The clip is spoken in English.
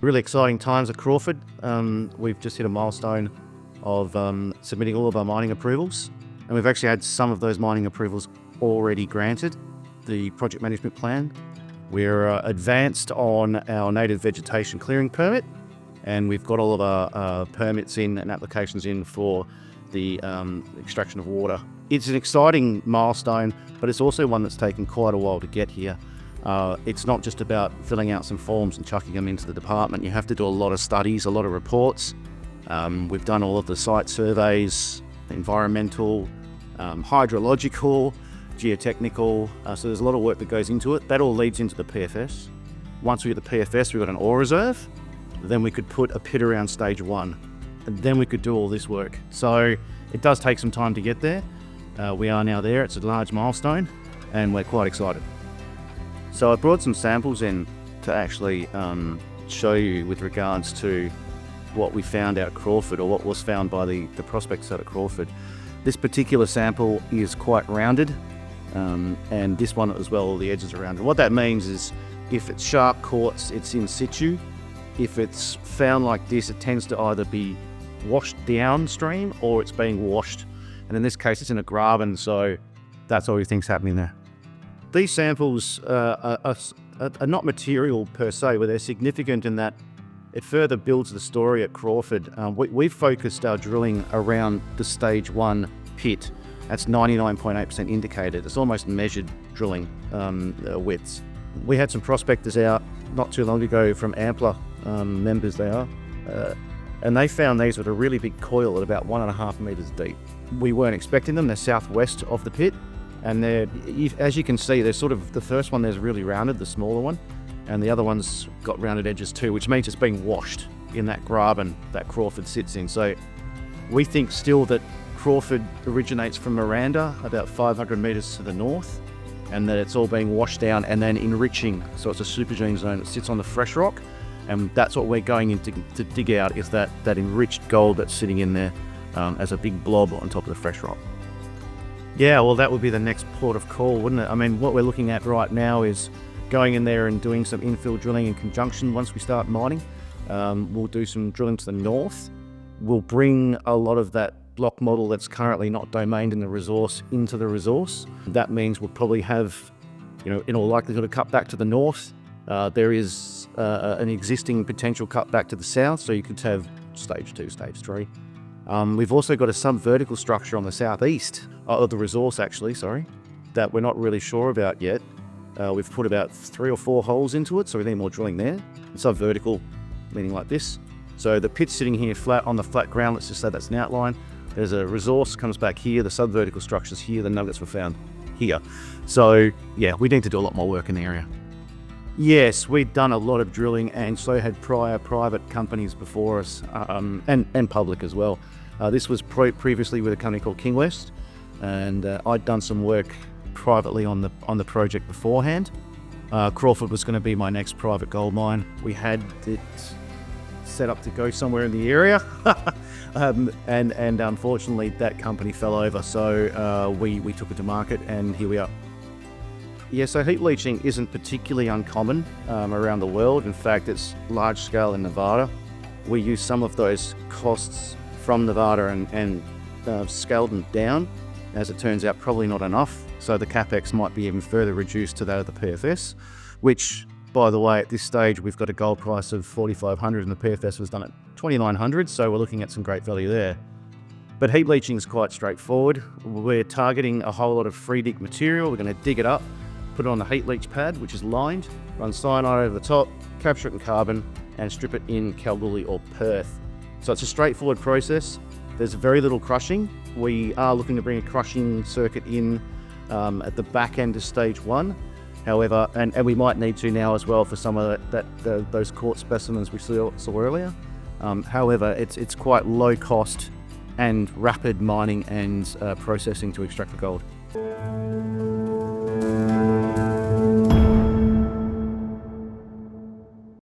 Really exciting times at Crawford. We've just hit a milestone of submitting all of our mining approvals, and we've actually had some of those mining approvals already granted. The project management plan. We're advanced on our native vegetation clearing permit, and we've got all of our permits in and applications in for the extraction of water. It's an exciting milestone, but it's also one that's taken quite a while to get here. It's not just about filling out some forms and chucking them into the department. You have to do a lot of studies, a lot of reports. We've done all of the site surveys, environmental, hydrological, geotechnical, so there's a lot of work that goes into it. That all leads into the PFS. Once we get the PFS, we've got an ore reserve, then we could put a pit around stage 1, and then we could do all this work. So it does take some time to get there. We are now there. It's a large milestone, and we're quite excited. So I brought some samples in to actually show you with regards to what we found out at Crawford, or what was found by the prospects out at Crawford. This particular sample is quite rounded, and this one as well, all the edges are rounded. What that means is if it's sharp quartz, it's in situ. If it's found like this, it tends to either be washed downstream or it's being washed. And in this case, it's in a graben, so that's all we think's happening there. These samples are not material per se, but they're significant in that it further builds the story at Crawford. We've focused our drilling around the stage 1 pit. That's 99.8% indicated. It's almost measured drilling widths. We had some prospectors out not too long ago from Ampler, members they are, and they found these with a really big coil at about 1.5 meters deep. We weren't expecting them. They're southwest of the pit, and they're, as you can see, they're sort of, the first one there's really rounded, the smaller one, and the other one's got rounded edges too, which means it's being washed in that graben that Crawford sits in. So we think still that Crawford originates from Miranda, about 500 metres to the north, and that it's all being washed down and then enriching. So it's a supergene zone that sits on the fresh rock, and that's what we're going in to dig out, is that enriched gold that's sitting in there as a big blob on top of the fresh rock. Yeah, well, that would be the next port of call, wouldn't it? I mean, what we're looking at right now is going in there and doing some infill drilling in conjunction once we start mining. We'll do some drilling to the north. We'll bring a lot of that block model that's currently not domained in the resource into the resource. That means we'll probably have, in all likelihood, a cut back to the north. There is an existing potential cut back to the south, so you could have stage 2, stage 3. We've also got a sub-vertical structure on the southeast of the resource, that we're not really sure about yet. We've put about 3 or 4 holes into it, so we need more drilling there. Sub-vertical, meaning like this. So the pit's sitting here flat on the flat ground. Let's just say that's an outline. There's a resource, comes back here. The sub-vertical structure's here. The nuggets were found here. So yeah, we need to do a lot more work in the area. Yes, we'd done a lot of drilling, and so had prior private companies before us, and public as well. This was previously with a company called King West, and I'd done some work privately on the project beforehand. Crawford was going to be my next private gold mine. We had it set up to go somewhere in the area, and unfortunately that company fell over, so we took it to market, and here we are. Yeah, so heap leaching isn't particularly uncommon around the world. In fact, it's large scale in Nevada. We use some of those costs from Nevada and scaled them down. As it turns out, probably not enough. So the CapEx might be even further reduced to that of the PFS, which, by the way, at this stage, we've got a gold price of $4,500 and the PFS was done at $2,900. So we're looking at some great value there. But heap leaching is quite straightforward. We're targeting a whole lot of free dig material. We're going to dig it up, put it on the heap leach pad, which is lined, run cyanide over the top, capture it in carbon, and strip it in Kalgoorlie or Perth. So it's a straightforward process. There's very little crushing. We are looking to bring a crushing circuit in at the back end of stage 1. However, and we might need to now as well for some of those quartz specimens we saw earlier. However, it's quite low cost and rapid mining and processing to extract the gold.